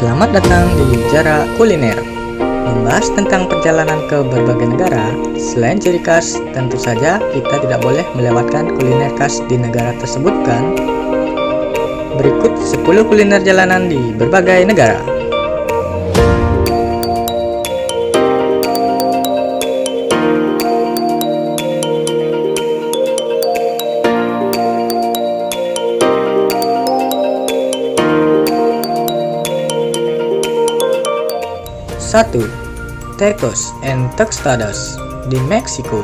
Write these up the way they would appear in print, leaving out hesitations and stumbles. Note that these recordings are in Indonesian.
Selamat datang di Jara Kuliner, membahas tentang perjalanan ke berbagai negara. Selain ciri khas, tentu saja kita tidak boleh melewatkan kuliner khas di negara tersebut kan? Berikut 10 kuliner jalanan di berbagai negara. Satu, Tacos and Tostadas di Meksiko.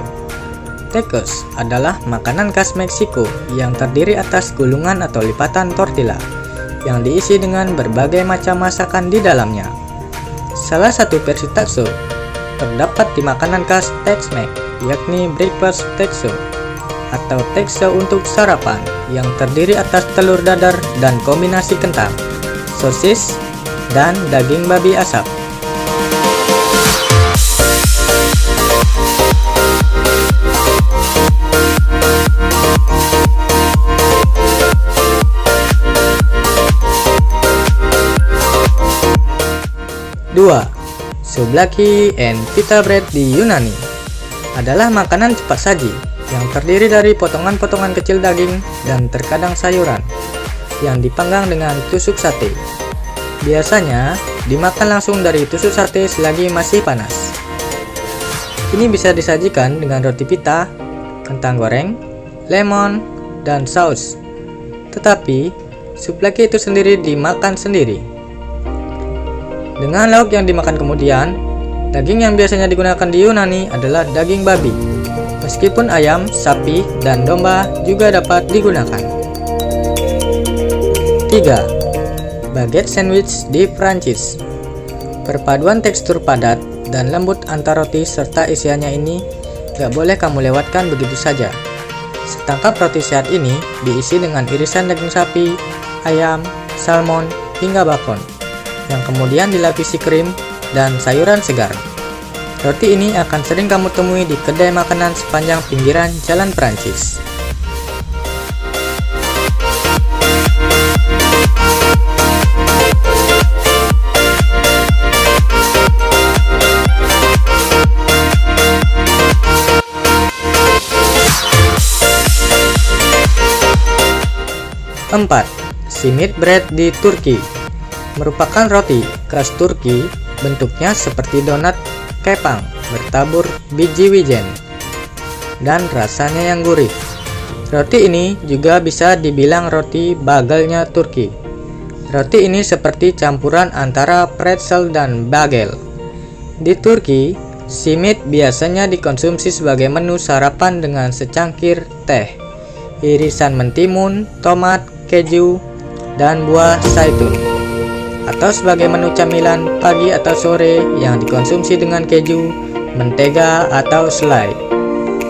Tacos adalah makanan khas Meksiko yang terdiri atas gulungan atau lipatan tortilla yang diisi dengan berbagai macam masakan di dalamnya. Salah satu versi taco terdapat di makanan khas Tex-Mex, yakni breakfast taco atau taco untuk sarapan yang terdiri atas telur dadar dan kombinasi kentang, sosis, dan daging babi asap. Dua, Souvlaki and pita bread di Yunani adalah makanan cepat saji yang terdiri dari potongan-potongan kecil daging dan terkadang sayuran yang dipanggang dengan tusuk sate. Biasanya dimakan langsung dari tusuk sate selagi masih panas. Ini bisa disajikan dengan roti pita, kentang goreng, lemon, dan saus. Tetapi souvlaki itu sendiri dimakan sendiri. Dengan lauk yang dimakan kemudian, daging yang biasanya digunakan di Yunani adalah daging babi. Meskipun ayam, sapi, dan domba juga dapat digunakan. 3. Baguette sandwich di Prancis. Perpaduan tekstur padat dan lembut antara roti serta isiannya ini gak boleh kamu lewatkan begitu saja. Setangkap roti sehat ini diisi dengan irisan daging sapi, ayam, salmon, hingga bacon, yang kemudian dilapisi krim dan sayuran segar. Roti ini akan sering kamu temui di kedai makanan sepanjang pinggiran jalan Prancis. Empat, Simit bread di Turki. Merupakan roti khas Turki, bentuknya seperti donat kepang bertabur biji wijen dan rasanya yang gurih. Roti ini juga bisa dibilang roti bagelnya Turki. Roti ini seperti campuran antara pretzel dan bagel. Di Turki, simit biasanya dikonsumsi sebagai menu sarapan dengan secangkir teh, irisan mentimun, tomat, keju, dan buah zaitun, atau sebagai menu camilan pagi atau sore yang dikonsumsi dengan keju, mentega, atau selai.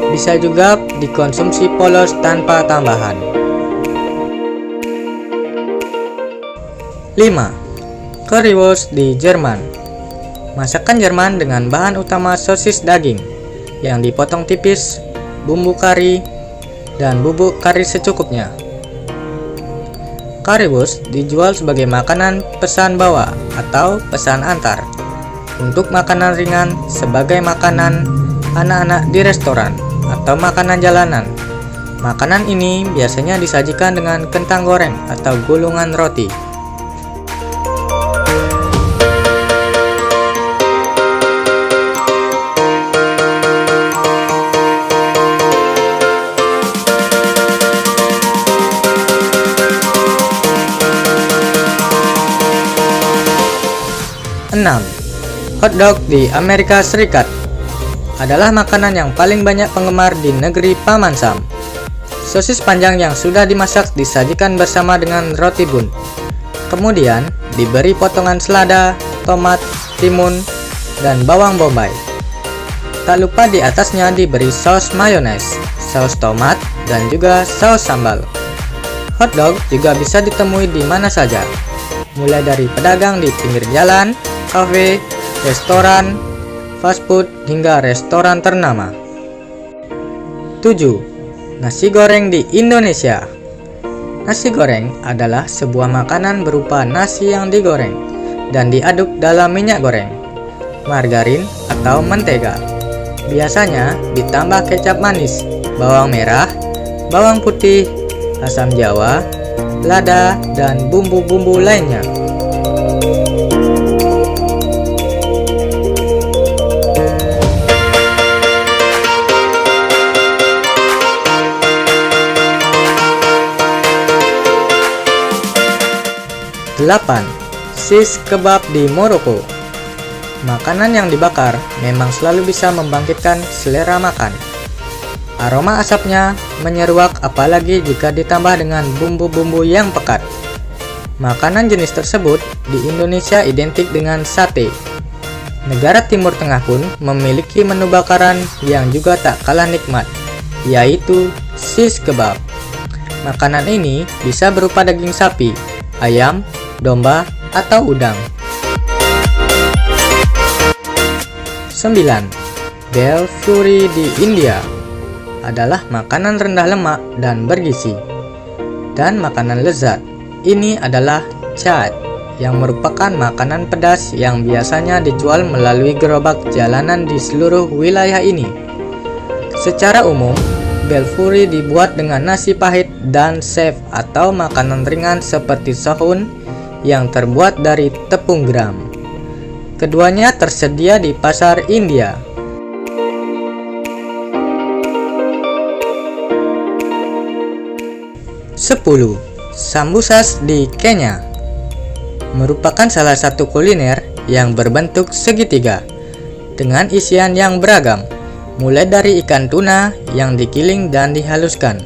Bisa juga dikonsumsi polos tanpa tambahan. 5. Currywurst di Jerman. Masakan Jerman dengan bahan utama sosis daging yang dipotong tipis, bumbu kari, dan bubuk kari secukupnya. Currywurst dijual sebagai makanan pesan bawa atau pesan antar. Untuk makanan ringan sebagai makanan anak-anak di restoran atau makanan jalanan. Makanan ini biasanya disajikan dengan kentang goreng atau gulungan roti. Hotdog di Amerika Serikat adalah makanan yang paling banyak penggemar di negeri Paman Sam. Sosis panjang yang sudah dimasak disajikan bersama dengan roti bun. Kemudian diberi potongan selada, tomat, timun, dan bawang bombay. Tak lupa di atasnya diberi saus mayones, saus tomat, dan juga saus sambal. Hotdog juga bisa ditemui di mana saja, mulai dari pedagang di pinggir jalan, kafe, restoran, fast food, hingga restoran ternama. 7. Nasi goreng di Indonesia. Nasi goreng adalah sebuah makanan berupa nasi yang digoreng dan diaduk dalam minyak goreng, margarin atau mentega. Biasanya ditambah kecap manis, bawang merah, bawang putih, asam jawa, lada, dan bumbu-bumbu lainnya. Delapan. Shish kebab di Maroko. Makanan yang dibakar memang selalu bisa membangkitkan selera makan. Aroma asapnya menyeruak apalagi jika ditambah dengan bumbu-bumbu yang pekat. Makanan jenis tersebut di Indonesia identik dengan sate. Negara Timur Tengah pun memiliki menu bakaran yang juga tak kalah nikmat, yaitu shish kebab. Makanan ini bisa berupa daging sapi, ayam, domba, atau udang. 9. Bhel Puri di India adalah makanan rendah lemak dan bergizi, dan makanan lezat. Ini adalah chaat, yang merupakan makanan pedas yang biasanya dijual melalui gerobak jalanan di seluruh wilayah ini. Secara umum, Bhel Puri dibuat dengan nasi pahit dan chef atau makanan ringan seperti sohun yang terbuat dari tepung gram. Keduanya tersedia di pasar India. 10. Sambusas di Kenya merupakan salah satu kuliner yang berbentuk segitiga dengan isian yang beragam, mulai dari ikan tuna yang digiling dan dihaluskan,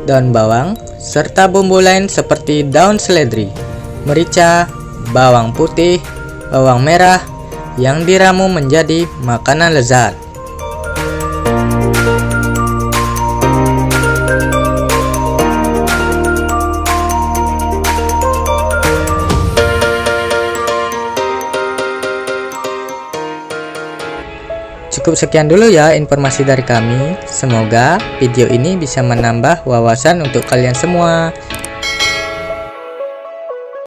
daun bawang, serta bumbu lain seperti daun seledri, merica, bawang putih, bawang merah yang diramu menjadi makanan lezat. Cukup sekian dulu ya informasi dari kami. Semoga video ini bisa menambah wawasan untuk kalian semua.